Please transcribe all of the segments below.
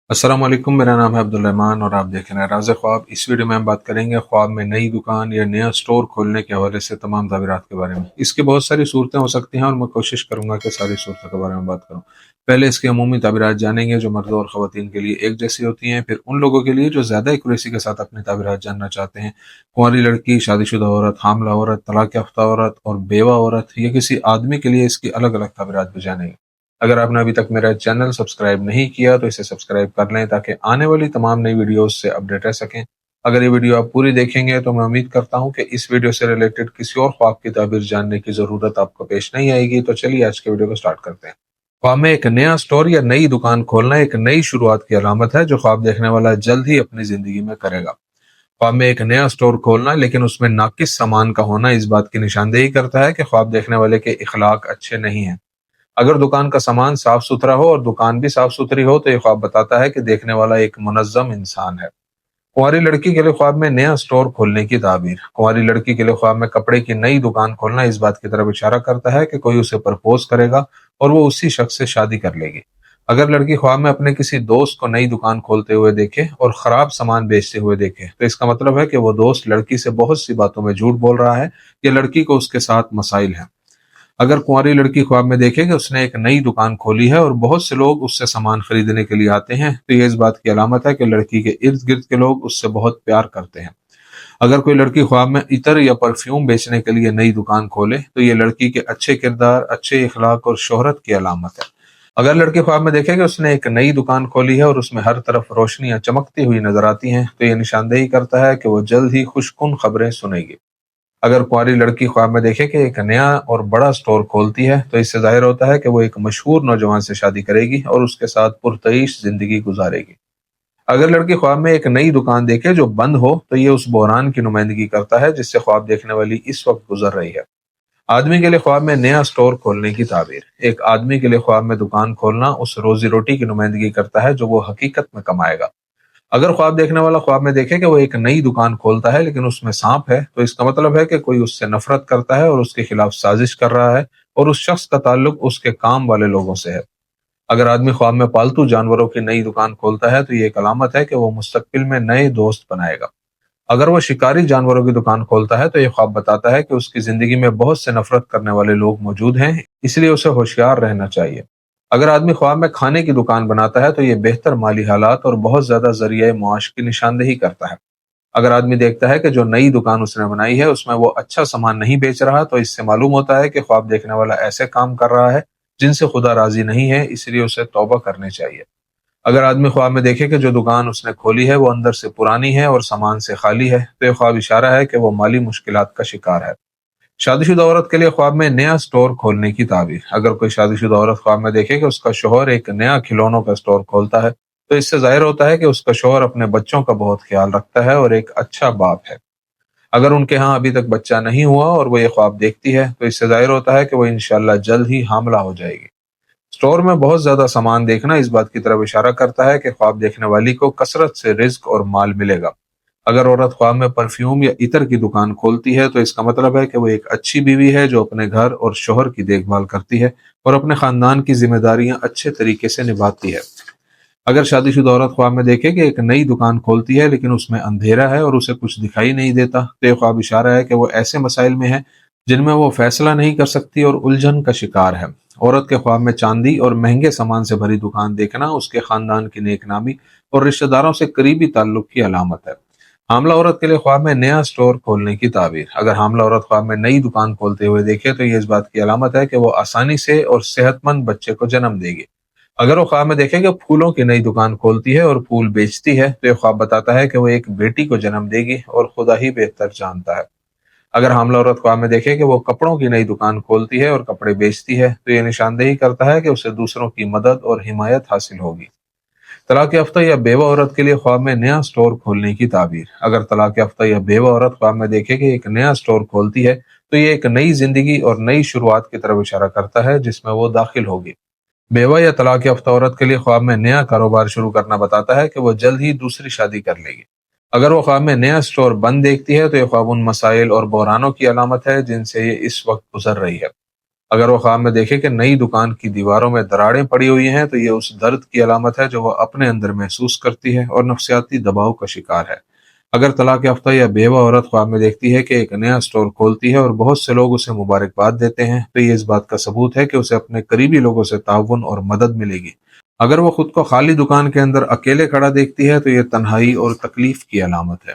अस्सलाम वालेकुम। मेरा नाम है अब्दुल रहमान और आप देख रहे हैं राज़ ख्वाब। इस वीडियो में हम बात करेंगे ख्वाब में नई दुकान या नया स्टोर खोलने के हवाले से तमाम ताबीरात के बारे में। इसकी बहुत सारी सूरतें हो सकती हैं और मैं कोशिश करूंगा कि सारी सूरतों के बारे में बात करूं। पहले इसकी अमूमी ताबीरात जानेंगे जो मर्दों और ख़वातीन के लिए एक जैसी होती हैं, फिर उन लोगों के लिए जो ज़्यादा एक्यूरेसी के साथ अपनी ताबीरात जानना चाहते हैं। कुंवारी लड़की, शादीशुदा औरत, हामला औरत, तलाक याफ्ता औरत और बेवा औरत या किसी आदमी के लिए इसकी अलग अलग ताबीरात भी जानेंगे। अगर आपने अभी तक मेरा चैनल सब्सक्राइब नहीं किया तो इसे सब्सक्राइब कर लें ताकि आने वाली तमाम नई वीडियोस से अपडेट रह सकें। अगर ये वीडियो आप पूरी देखेंगे तो मैं उम्मीद करता हूं कि इस वीडियो से रिलेटेड किसी और ख्वाब की ताबीर जानने की ज़रूरत आपको पेश नहीं आएगी। तो चलिए आज के वीडियो को स्टार्ट करते हैं। ख्वाब में एक नया स्टोर या नई दुकान खोलना एक नई शुरुआत की अलामत है जो ख्वाब देखने वाला जल्द ही अपनी ज़िंदगी में करेगा। ख्वाब में एक नया स्टोर खोलना लेकिन उसमें नाकिस सामान का होना इस बात की निशानदेही करता है कि ख्वाब देखने वाले के इखलाक अच्छे नहीं हैं। अगर दुकान का सामान साफ सुथरा हो और दुकान भी साफ सुथरी हो तो ये ख्वाब बताता है कि देखने वाला एक मुनज़्ज़म इंसान है। कुंवारी लड़की के लिए ख्वाब में नया स्टोर खोलने की ताबीर। कुंवारी लड़की के लिए ख्वाब में कपड़े की नई दुकान खोलना इस बात की तरफ इशारा करता है कि कोई उसे प्रपोज करेगा और वो उसी शख्स से शादी कर लेगी। अगर लड़की ख्वाब में अपने किसी दोस्त को नई दुकान खोलते हुए देखे और खराब सामान बेचते हुए देखे तो इसका मतलब है कि वो दोस्त लड़की से बहुत सी बातों में झूठ बोल रहा है या लड़की को उसके साथ मसाइल हैं। अगर कुंवारी लड़की ख्वाब में देखे कि उसने एक नई दुकान खोली है और बहुत से लोग उससे सामान खरीदने के लिए आते हैं तो ये इस बात की अलामत है कि लड़की के इर्द गिर्द के लोग उससे बहुत प्यार करते हैं। अगर कोई लड़की ख्वाब में इतर या परफ्यूम बेचने के लिए नई दुकान खोले तो ये लड़की के अच्छे किरदार, अच्छे इखलाक और शोहरत की अलामत है। अगर लड़की ख्वाब में देखे कि उसने एक नई दुकान खोली है और उसमें हर तरफ रोशनियां चमकती हुई नजर आती हैं तो ये निशानदेही करता है कि वो जल्द ही खुशकुन खबरें सुनेगी। अगर कुंवारी लड़की ख्वाब में देखे कि एक नया और बड़ा स्टोर खोलती है तो इससे जाहिर होता है कि वो एक मशहूर नौजवान से शादी करेगी और उसके साथ पुरतईश जिंदगी गुजारेगी। अगर लड़की ख्वाब में एक नई दुकान देखे जो बंद हो तो ये उस बहरान की नुमाइंदगी करता है जिससे ख्वाब देखने वाली इस वक्त गुजर रही है। आदमी के लिए ख्वाब में नया स्टोर खोलने की ताबीर। एक आदमी के लिए ख्वाब में दुकान खोलना उस रोजी रोटी की नुमाइंदगी करता है जो वो हकीकत में कमाएगा। अगर ख्वाब देखने वाला ख्वाब में देखे कि वो एक नई दुकान खोलता है लेकिन उसमें सांप है तो इसका मतलब है कि कोई उससे नफरत करता है और उसके खिलाफ साजिश कर रहा है और उस शख्स का ताल्लुक उसके काम वाले लोगों से है। अगर आदमी ख्वाब में पालतू जानवरों की नई दुकान खोलता है तो ये एक अलामत है कि वो मुस्तकबिल में नए दोस्त बनाएगा। अगर वो शिकारी जानवरों की दुकान खोलता है तो ये ख्वाब बताता है कि उसकी जिंदगी में बहुत से नफरत करने वाले लोग मौजूद हैं, इसलिए उसे होशियार रहना चाहिए। अगर आदमी ख्वाब में खाने की दुकान बनाता है तो ये बेहतर माली हालात और बहुत ज्यादा जरिए मुआश की निशानदेही करता है। अगर आदमी देखता है कि जो नई दुकान उसने बनाई है उसमें वो अच्छा सामान नहीं बेच रहा तो इससे मालूम होता है कि ख्वाब देखने वाला ऐसे काम कर रहा है जिनसे खुदा राजी नहीं है, इसलिए उसे तौबा करनी चाहिए। अगर आदमी ख्वाब में देखे कि जो दुकान उसने खोली है वो अंदर से पुरानी है और सामान से खाली है तो ये ख्वाब इशारा है कि वो माली मुश्किलात का शिकार है। शादीशुदा औरत के लिए ख्वाब में नया स्टोर खोलने की ताबीर। अगर कोई शादीशुदा औरत ख्वाब में देखे कि उसका शोहर एक नया खिलौनों का स्टोर खोलता है तो इससे जाहिर होता है कि उसका शोहर अपने बच्चों का बहुत ख्याल रखता है और एक अच्छा बाप है। अगर उनके यहाँ अभी तक बच्चा नहीं हुआ और वो ये ख्वाब देखती है तो इससे जाहिर होता है कि वो इंशाल्लाह जल्द ही हामला हो जाएगी। स्टोर में बहुत ज्यादा सामान देखना इस बात की तरफ इशारा करता है कि ख्वाब देखने वाली को कसरत से रिज्क और माल मिलेगा। अगर औरत ख्वाब में परफ्यूम या इतर की दुकान खोलती है तो इसका मतलब है कि वो एक अच्छी बीवी है जो अपने घर और शोहर की देखभाल करती है और अपने खानदान की जिम्मेदारियां अच्छे तरीके से निभाती है। अगर शादीशुदा औरत ख्वाब में देखे कि एक नई दुकान खोलती है लेकिन उसमें अंधेरा है और उसे कुछ दिखाई नहीं देता तो ये ख्वाब इशारा है कि वो ऐसे मसाइल में है जिनमें वो फैसला नहीं कर सकती और उलझन का शिकार है। औरत के ख्वाब में चांदी और महंगे सामान से भरी दुकान देखना उसके खानदान की नेकनामी और रिश्तेदारों से करीबी ताल्लुक की अलामत है। हामला औरत के लिए ख्वाब में नया स्टोर खोलने की ताबीर। अगर हामला औरत ख्वाब में नई दुकान खोलते हुए देखे तो ये इस बात की अलामत है कि वो आसानी से और सेहतमंद बच्चे को जन्म देगी। अगर वो ख्वाब में देखे कि फूलों की नई दुकान खोलती है और फूल बेचती है तो ये ख्वाब बताता है कि वो एक बेटी को जन्म देगी और खुदा ही बेहतर जानता है। अगर हामला औरत ख्वाब में देखे कि वो कपड़ों की नई दुकान खोलती है और कपड़े बेचती है तो ये निशानदेही करता है कि उसे दूसरों की मदद और हिमायत हासिल होगी। तलाक याफ्ता या बेवा औरत के लिए ख्वाब में नया स्टोर खोलने की ताबीर। अगर तलाक याफ्ता या बेवा औरत ख्वाब में देखे कि एक नया स्टोर खोलती है तो ये एक नई जिंदगी और नई शुरुआत की तरफ इशारा करता है जिसमें वो दाखिल होगी। बेवा या तलाक याफ्ता औरत के लिए ख्वाब में नया कारोबार शुरू करना बताता है कि वो जल्द ही दूसरी शादी कर लेगी। अगर वो ख्वाब में नया स्टोर बंद देखती है तो ये ख्वाब उन मसाइल और बहरानों की अलामत है जिनसे ये इस वक्त गुजर रही है। اگر وہ خواب میں دیکھے کہ نئی دکان کی دیواروں میں دراڑیں پڑی ہوئی ہیں تو یہ اس درد کی علامت ہے جو وہ اپنے اندر محسوس کرتی ہے اور نفسیاتی دباؤ کا شکار ہے۔ اگر طلاق یافتہ یا بیوہ عورت خواب میں دیکھتی ہے کہ ایک نیا اسٹور کھولتی ہے اور بہت سے لوگ اسے مبارکباد دیتے ہیں تو یہ اس بات کا ثبوت ہے کہ اسے اپنے قریبی لوگوں سے تعاون اور مدد ملے گی۔ اگر وہ خود کو خالی دکان کے اندر اکیلے کھڑا دیکھتی ہے تو یہ تنہائی اور تکلیف کی علامت ہے۔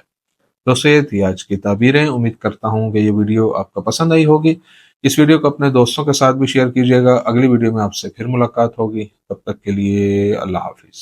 دوستو یہ تھی آج کی تعبیریں، امید کرتا ہوں کہ یہ ویڈیو آپ کو پسند آئی ہوگی۔ اس ویڈیو کو اپنے دوستوں کے ساتھ بھی شیئر کیجیے گا۔ اگلی ویڈیو میں آپ سے پھر ملاقات ہوگی، تب تک کے لیے اللہ حافظ۔